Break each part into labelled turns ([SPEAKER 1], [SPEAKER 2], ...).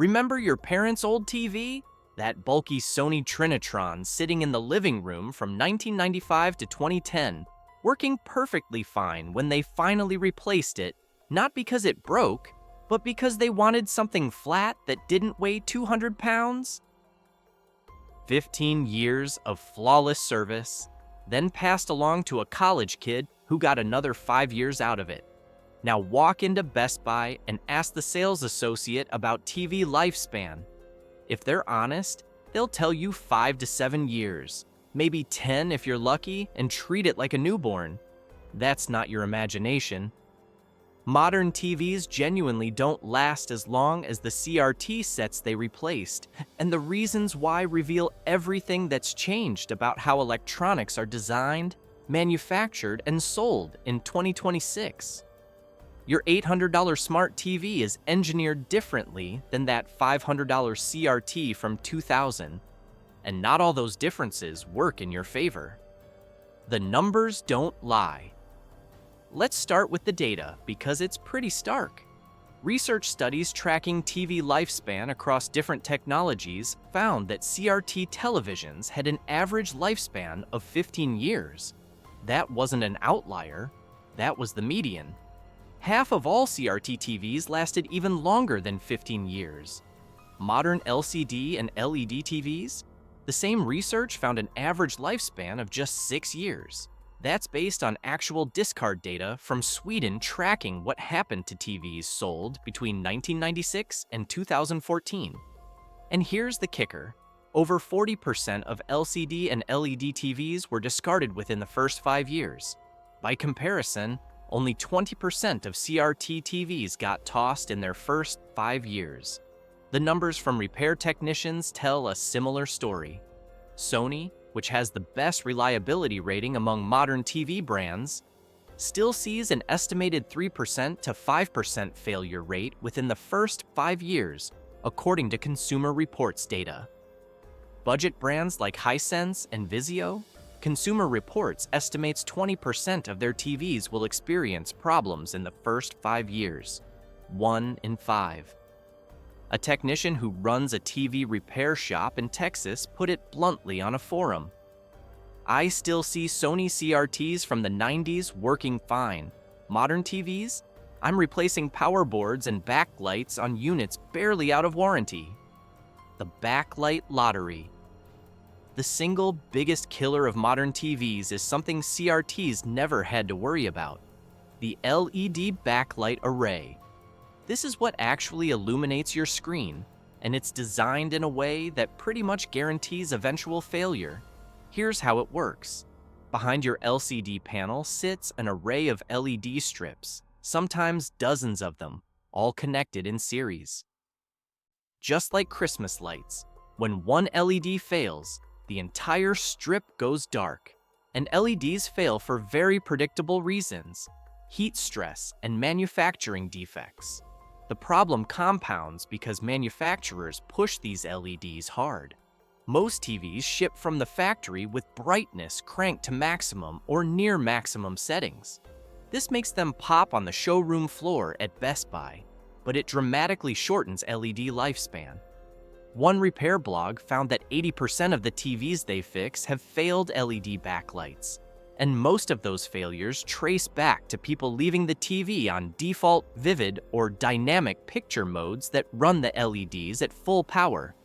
[SPEAKER 1] Remember your parents' old TV? That bulky Sony Trinitron sitting in the living room from 1995 to 2010, working perfectly fine when they finally replaced it, not because it broke, but because they wanted something flat that didn't weigh 200 pounds? 15 years of flawless service, then passed along to a college kid who got another 5 years out of it. Now walk into Best Buy and ask the sales associate about TV lifespan. If they're honest, they'll tell you 5 to 7 years, maybe 10 if you're lucky, and treat it like a newborn. That's not your imagination. Modern TVs genuinely don't last as long as the CRT sets they replaced, and the reasons why reveal everything that's changed about how electronics are designed, manufactured, and sold in 2026. Your $800 smart TV is engineered differently than that $500 CRT from 2000, and not all those differences work in your favor. The numbers don't lie. Let's start with the data because it's pretty stark. Research studies tracking TV lifespan across different technologies found that CRT televisions had an average lifespan of 15 years. That wasn't an outlier, that was the median. Half of all CRT TVs lasted even longer than 15 years. Modern LCD and LED TVs? The same research found an average lifespan of just 6 years. That's based on actual discard data from Sweden tracking what happened to TVs sold between 1996 and 2014. And here's the kicker. Over 40% of LCD and LED TVs were discarded within the first 5 years. By comparison, only 20% of CRT TVs got tossed in their first 5 years. The numbers from repair technicians tell a similar story. Sony, which has the best reliability rating among modern TV brands, still sees an estimated 3% to 5% failure rate within the first 5 years, according to Consumer Reports data. Budget brands like Hisense and Vizio, Consumer Reports estimates 20% of their TVs will experience problems in the first 5 years, 1 in 5. A technician who runs a TV repair shop in Texas put it bluntly on a forum. I still see Sony CRTs from the 90s working fine. Modern TVs? I'm replacing power boards and backlights on units barely out of warranty. The backlight lottery. The single biggest killer of modern TVs is something CRTs never had to worry about: the LED backlight array. This is what actually illuminates your screen, and it's designed in a way that pretty much guarantees eventual failure. Here's how it works. Behind your LCD panel sits an array of LED strips, sometimes dozens of them, all connected in series. Just like Christmas lights, when one LED fails, the entire strip goes dark. And LEDs fail for very predictable reasons: heat stress and manufacturing defects. The problem compounds because manufacturers push these LEDs hard. Most TVs ship from the factory with brightness cranked to maximum or near maximum settings. This makes them pop on the showroom floor at Best Buy, but it dramatically shortens LED lifespan. One repair blog found that 80% of the TVs they fix have failed LED backlights, and most of those failures trace back to people leaving the TV on default vivid or dynamic picture modes that run the LEDs at full power.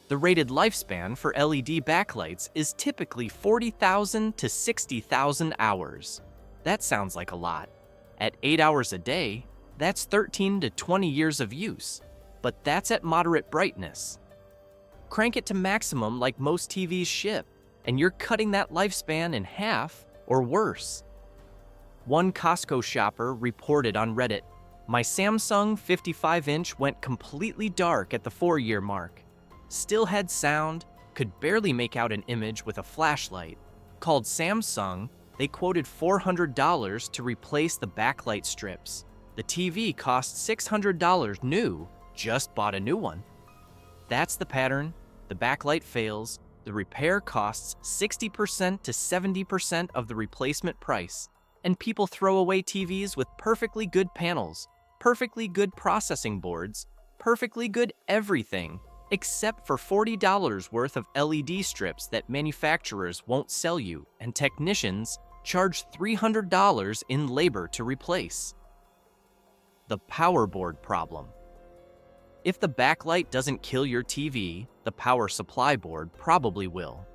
[SPEAKER 1] The rated lifespan for LED backlights is typically 40,000 to 60,000 hours. That sounds like a lot. At 8 hours a day, that's 13 to 20 years of use, but that's at moderate brightness. Crank it to maximum like most TVs ship, and you're cutting that lifespan in half or worse. One Costco shopper reported on Reddit, "My Samsung 55-inch went completely dark at the 4-year mark. Still had sound, could barely make out an image with a flashlight. Called Samsung, they quoted $400 to replace the backlight strips. The TV cost $600 new, just bought a new one." That's the pattern. The backlight fails. The repair costs 60% to 70% of the replacement price, and people throw away TVs with perfectly good panels, perfectly good processing boards, perfectly good everything, except for $40 worth of LED strips that manufacturers won't sell you and technicians charge $300 in labor to replace. The power board problem. If the backlight doesn't kill your TV, the power supply board probably will.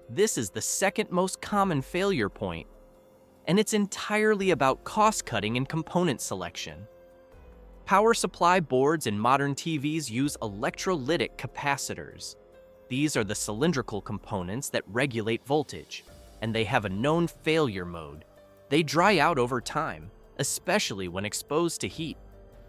[SPEAKER 1] This is the second most common failure point, and it's entirely about cost cutting and component selection. Power supply boards in modern TVs use electrolytic capacitors. These are the cylindrical components that regulate voltage, and they have a known failure mode. They dry out over time, especially when exposed to heat.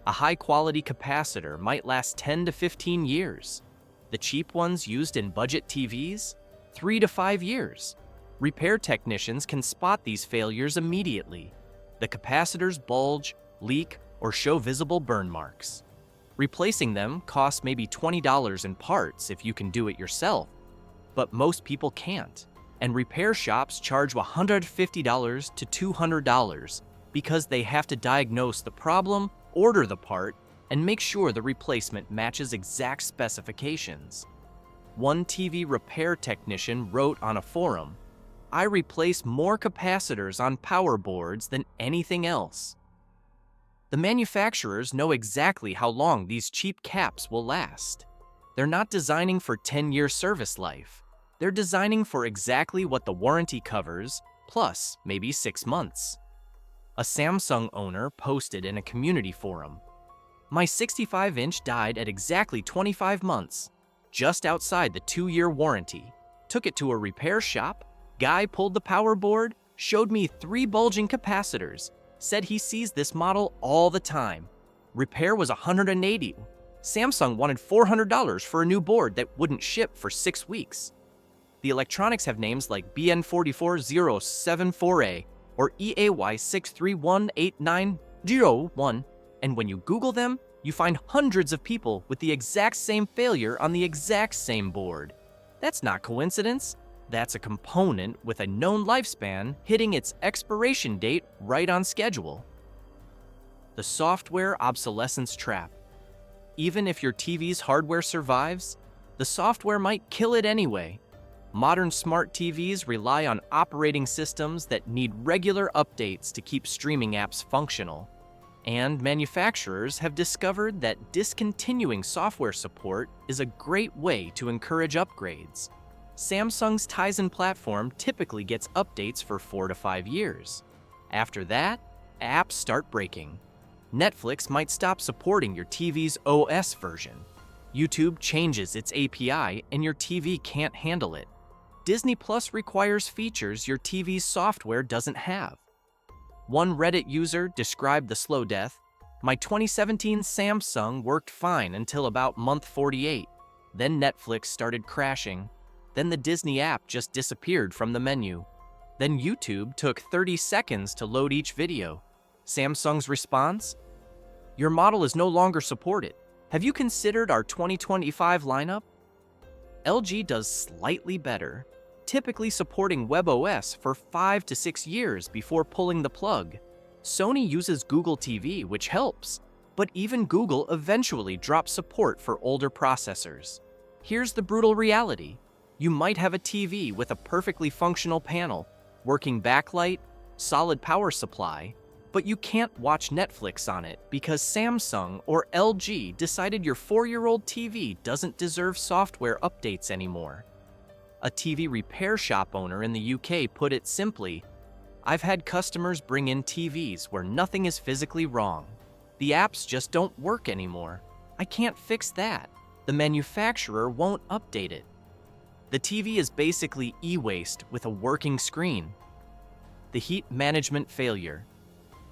[SPEAKER 1] A high-quality capacitor might last 10 to 15 years. The cheap ones used in budget TVs? 3 to 5 years. Repair technicians can spot these failures immediately. The capacitors bulge, leak, or show visible burn marks. Replacing them costs maybe $20 in parts if you can do it yourself, but most people can't, and repair shops charge $150 to $200 because they have to diagnose the problem, order the part, and make sure the replacement matches exact specifications. One TV repair technician wrote on a forum, "I replace more capacitors on power boards than anything else." The manufacturers know exactly how long these cheap caps will last. They're not designing for 10-year service life. They're designing for exactly what the warranty covers, plus maybe 6 months. A Samsung owner posted in a community forum, "My 65-inch died at exactly 25 months, just outside the 2-year warranty. Took it to a repair shop, guy pulled the power board, showed me 3 bulging capacitors, said he sees this model all the time. Repair was $180. Samsung wanted $400 for a new board that wouldn't ship for 6 weeks. The electronics have names like BN44074A or EAY6318901, and when you Google them, you find hundreds of people with the exact same failure on the exact same board. That's not coincidence. That's a component with a known lifespan hitting its expiration date right on schedule." The software obsolescence trap. Even if your TV's hardware survives, the software might kill it anyway. Modern smart TVs rely on operating systems that need regular updates to keep streaming apps functional. And manufacturers have discovered that discontinuing software support is a great way to encourage upgrades. Samsung's Tizen platform typically gets updates for 4 to 5 years. After that, apps start breaking. Netflix might stop supporting your TV's OS version. YouTube changes its API and your TV can't handle it. Disney Plus requires features your TV's software doesn't have. One Reddit user described the slow death, "My 2017 Samsung worked fine until about month 48. Then Netflix started crashing. Then the Disney app just disappeared from the menu. Then YouTube took 30 seconds to load each video. Samsung's response? Your model is no longer supported. Have you considered our 2025 lineup?" LG does slightly better, typically supporting WebOS for 5 to 6 years before pulling the plug. Sony uses Google TV, which helps, but even Google eventually drops support for older processors. Here's the brutal reality. You might have a TV with a perfectly functional panel, working backlight, solid power supply, but you can't watch Netflix on it because Samsung or LG decided your 4-year-old TV doesn't deserve software updates anymore. A TV repair shop owner in the UK put it simply, "I've had customers bring in TVs where nothing is physically wrong. The apps just don't work anymore. I can't fix that. The manufacturer won't update it." The TV is basically e-waste with a working screen. The heat management failure.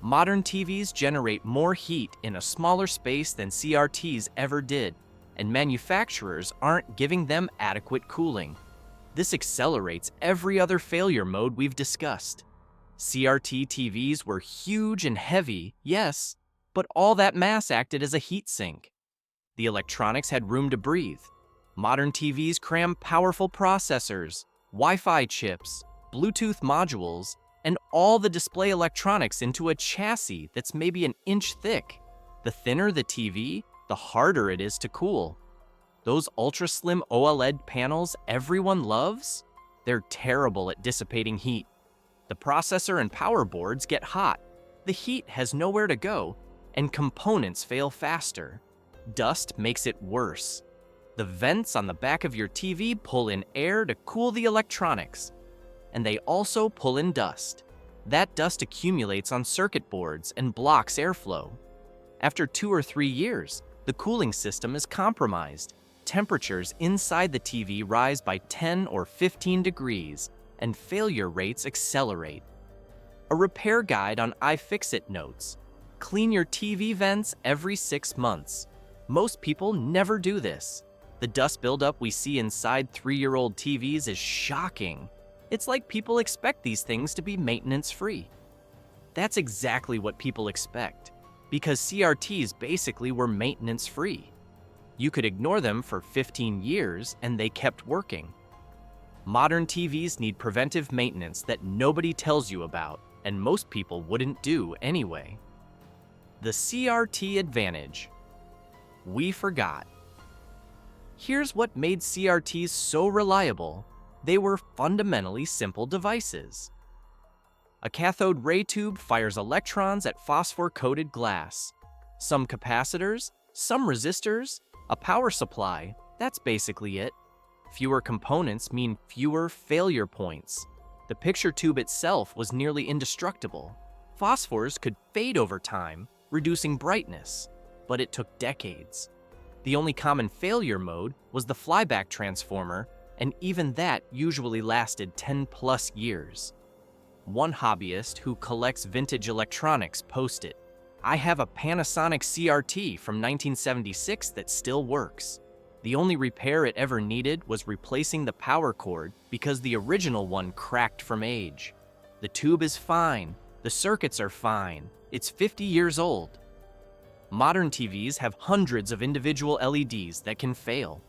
[SPEAKER 1] Modern TVs generate more heat in a smaller space than CRTs ever did, and manufacturers aren't giving them adequate cooling. This accelerates every other failure mode we've discussed. CRT TVs were huge and heavy, yes, but all that mass acted as a heat sink. The electronics had room to breathe. Modern TVs cram powerful processors, Wi-Fi chips, Bluetooth modules, and all the display electronics into a chassis that's maybe an inch thick. The thinner the TV, the harder it is to cool. Those ultra-slim OLED panels everyone loves? They're terrible at dissipating heat. The processor and power boards get hot. The heat has nowhere to go, and components fail faster. Dust makes it worse. The vents on the back of your TV pull in air to cool the electronics, and they also pull in dust. That dust accumulates on circuit boards and blocks airflow. After 2 or 3 years, the cooling system is compromised. Temperatures inside the TV rise by 10 or 15 degrees, and failure rates accelerate. A repair guide on iFixit notes, clean your TV vents every 6 months. Most people never do this. The dust buildup we see inside 3-year-old TVs is shocking. It's like people expect these things to be maintenance-free. That's exactly what people expect, because CRTs basically were maintenance-free. You could ignore them for 15 years and they kept working. Modern TVs need preventive maintenance that nobody tells you about, and most people wouldn't do anyway. The CRT advantage. We forgot. Here's what made CRTs so reliable. They were fundamentally simple devices. A cathode ray tube fires electrons at phosphor-coated glass. Some capacitors, some resistors, a power supply, that's basically it. Fewer components mean fewer failure points. The picture tube itself was nearly indestructible. Phosphors could fade over time, reducing brightness, but it took decades. The only common failure mode was the flyback transformer, and even that usually lasted 10+ years. One hobbyist who collects vintage electronics posted, "I have a Panasonic CRT from 1976 that still works. The only repair it ever needed was replacing the power cord because the original one cracked from age. The tube is fine, the circuits are fine, it's 50 years old." Modern TVs have hundreds of individual LEDs that can fail,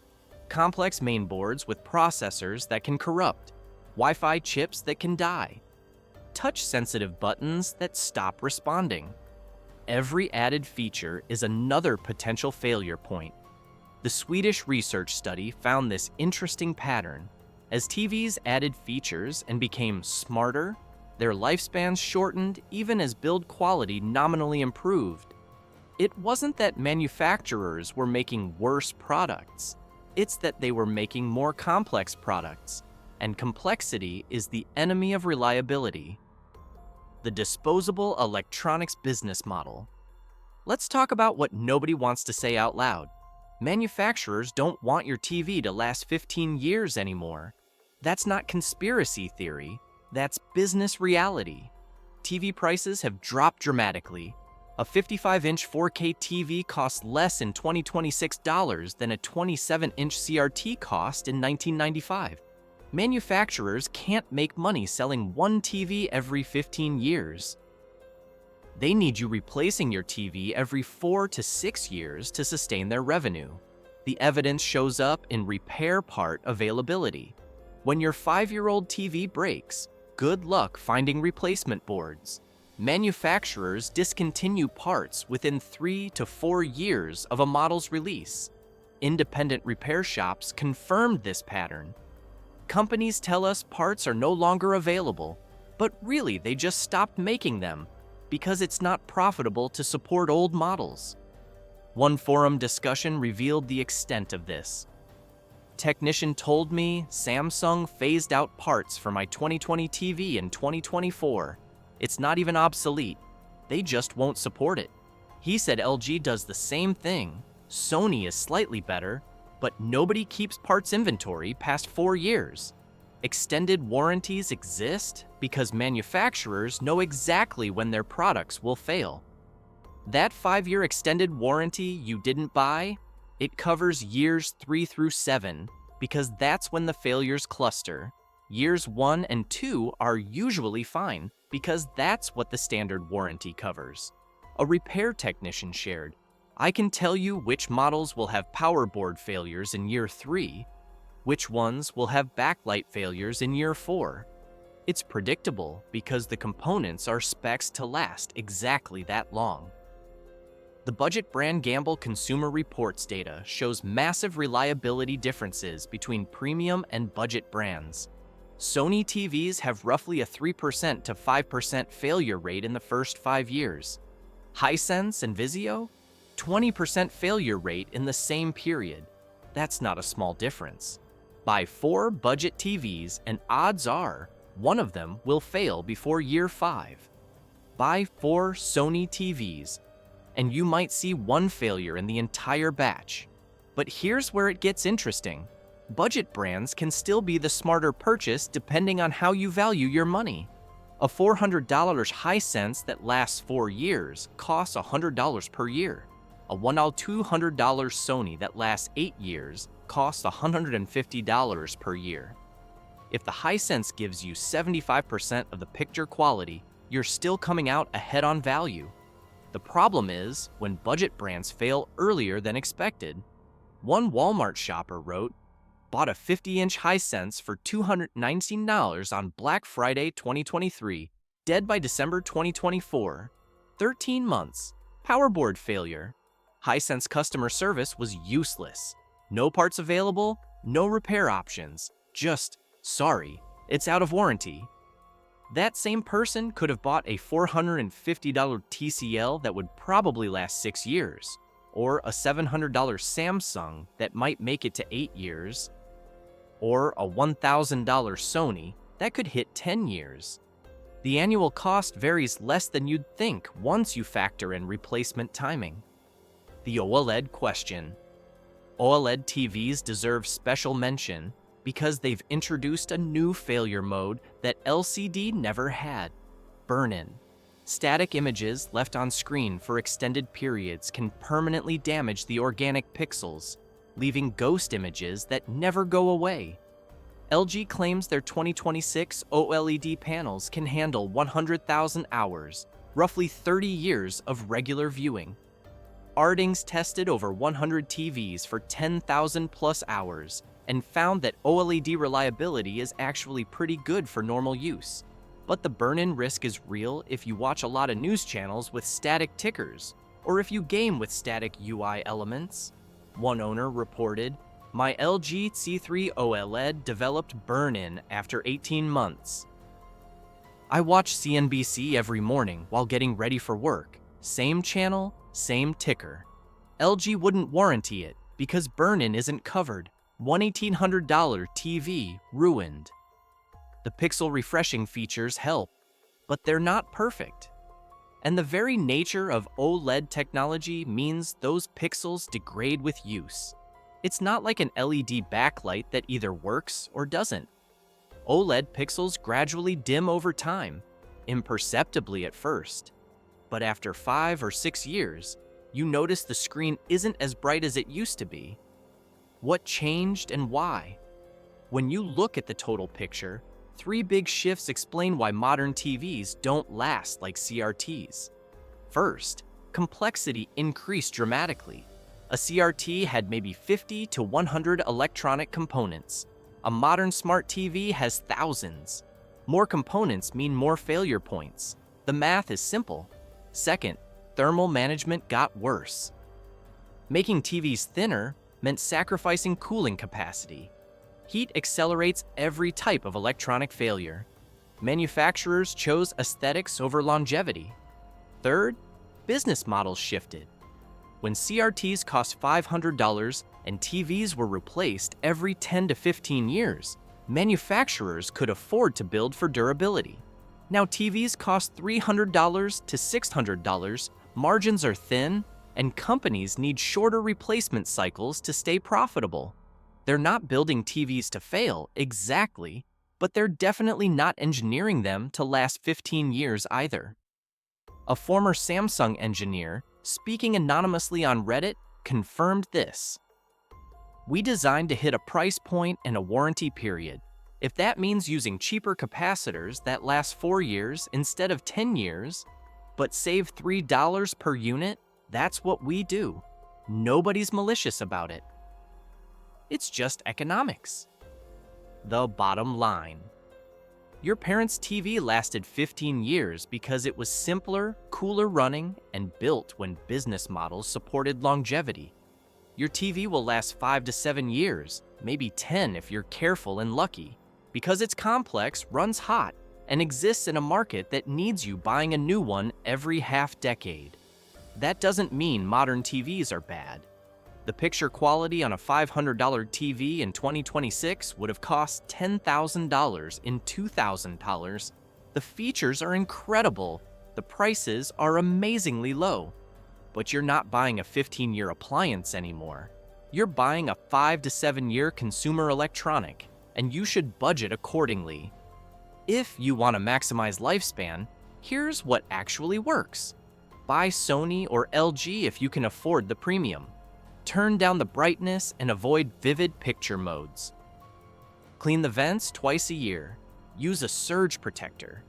[SPEAKER 1] complex mainboards with processors that can corrupt, Wi-Fi chips that can die, touch-sensitive buttons that stop responding. Every added feature is another potential failure point. The Swedish research study found this interesting pattern. As TVs added features and became smarter, their lifespans shortened even as build quality nominally improved. It wasn't that manufacturers were making worse products. It's that they were making more complex products, and complexity is the enemy of reliability. The disposable electronics business model. Let's talk about what nobody wants to say out loud. Manufacturers don't want your TV to last 15 years anymore. That's not conspiracy theory, that's business reality. TV prices have dropped dramatically. A 55-inch 4K TV costs less in 2026 dollars than a 27-inch CRT cost in 1995. Manufacturers can't make money selling one TV every 15 years. They need you replacing your TV every 4 to 6 years to sustain their revenue. The evidence shows up in repair part availability. When your 5-year-old TV breaks, good luck finding replacement boards. Manufacturers discontinue parts within 3 to 4 years of a model's release. Independent repair shops confirmed this pattern. Companies tell us parts are no longer available, but really they just stopped making them because it's not profitable to support old models. One forum discussion revealed the extent of this. Technician told me Samsung phased out parts for my 2020 TV in 2024. It's not even obsolete. They just won't support it. He said LG does the same thing. Sony is slightly better, but nobody keeps parts inventory past 4 years. Extended warranties exist because manufacturers know exactly when their products will fail. That 5-year extended warranty you didn't buy, it covers years 3 through 7 because that's when the failures cluster. Years 1 and 2 are usually fine because that's what the standard warranty covers. A repair technician shared, "I can tell you which models will have power board failures in year 3, which ones will have backlight failures in year 4. It's predictable because the components are specs to last exactly that long." The Budget Brand Gamble Consumer Reports data shows massive reliability differences between premium and budget brands. Sony TVs have roughly a 3% to 5% failure rate in the first 5 years. Hisense and Vizio? 20% failure rate in the same period. That's not a small difference. Buy 4 budget TVs and odds are one of them will fail before year 5. Buy 4 Sony TVs and you might see one failure in the entire batch. But here's where it gets interesting. Budget brands can still be the smarter purchase depending on how you value your money. A $400 Hisense that lasts 4 years costs $100 per year. A $200 Sony that lasts 8 years costs $150 per year. If the Hisense gives you 75% of the picture quality, you're still coming out ahead on value. The problem is when budget brands fail earlier than expected. One Walmart shopper wrote, "Bought a 50-inch Hisense for $219 on Black Friday 2023, dead by December 2024. 13 months. Powerboard failure. Hisense customer service was useless. No parts available, no repair options. Just, sorry, it's out of warranty." That same person could have bought a $450 TCL that would probably last 6 years, or a $700 Samsung that might make it to 8 years, or a $1,000 Sony that could hit 10 years. The annual cost varies less than you'd think once you factor in replacement timing. The OLED question. OLED TVs deserve special mention because they've introduced a new failure mode that LCD never had: burn-in. Static images left on screen for extended periods can permanently damage the organic pixels, leaving ghost images that never go away. LG claims their 2026 OLED panels can handle 100,000 hours, roughly 30 years of regular viewing. Ardings tested over 100 TVs for 10,000 plus hours and found that OLED reliability is actually pretty good for normal use. But the burn-in risk is real if you watch a lot of news channels with static tickers, or if you game with static UI elements. One owner reported, "My LG C3 OLED developed burn-in after 18 months. I watch CNBC every morning while getting ready for work. Same channel, same ticker. LG wouldn't warranty it because burn-in isn't covered. $1,800 TV ruined." The pixel refreshing features help, but they're not perfect. And the very nature of OLED technology means those pixels degrade with use. It's not like an LED backlight that either works or doesn't. OLED pixels gradually dim over time, imperceptibly at first. But after 5 or 6 years, you notice the screen isn't as bright as it used to be. What changed and why? When you look at the total picture, 3 big shifts explain why modern TVs don't last like CRTs. First, complexity increased dramatically. A CRT had maybe 50 to 100 electronic components. A modern smart TV has thousands. More components mean more failure points. The math is simple. Second, thermal management got worse. Making TVs thinner meant sacrificing cooling capacity. Heat accelerates every type of electronic failure. Manufacturers chose aesthetics over longevity. Third, business models shifted. When CRTs cost $500 and TVs were replaced every 10 to 15 years, manufacturers could afford to build for durability. Now TVs cost $300 to $600, margins are thin, and companies need shorter replacement cycles to stay profitable. They're not building TVs to fail, exactly, but they're definitely not engineering them to last 15 years either. A former Samsung engineer, speaking anonymously on Reddit, confirmed this. "We designed to hit a price point and a warranty period. If that means using cheaper capacitors that last 4 years instead of 10 years, but save $3 per unit, that's what we do. Nobody's malicious about it. It's just economics." The bottom line. Your parents' TV lasted 15 years because it was simpler, cooler running, and built when business models supported longevity. Your TV will last 5 to 7 years, maybe 10 if you're careful and lucky, because it's complex, runs hot, and exists in a market that needs you buying a new one every half decade. That doesn't mean modern TVs are bad. The picture quality on a $500 TV in 2026 would have cost $10,000 in $2,000. The features are incredible. The prices are amazingly low. But you're not buying a 15-year appliance anymore. You're buying a 5 to 7-year consumer electronic, and you should budget accordingly. If you want to maximize lifespan, here's what actually works. Buy Sony or LG if you can afford the premium. Turn down the brightness and avoid vivid picture modes. Clean the vents twice a year. Use a surge protector.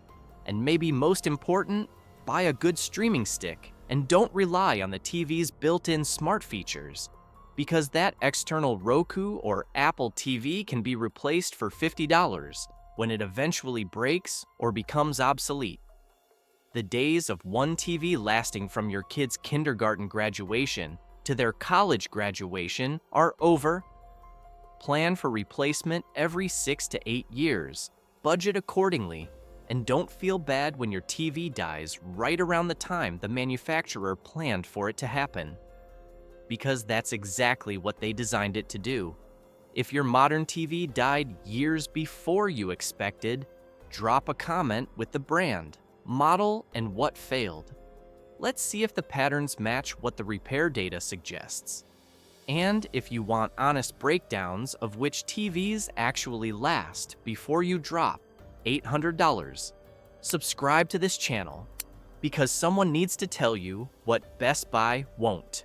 [SPEAKER 1] And maybe most important, buy a good streaming stick and don't rely on the TV's built-in smart features, because that external Roku or Apple TV can be replaced for $50 when it eventually breaks or becomes obsolete. The days of one TV lasting from your kid's kindergarten graduation to their college graduation are over. Plan for replacement every 6 to 8 years. Budget accordingly, and don't feel bad when your TV dies right around the time the manufacturer planned for it to happen, because that's exactly what they designed it to do. If your modern TV died years before you expected, drop a comment with the brand, model, and what failed. Let's see if the patterns match what the repair data suggests. And if you want honest breakdowns of which TVs actually last before you drop $800, subscribe to this channel, because someone needs to tell you what Best Buy won't.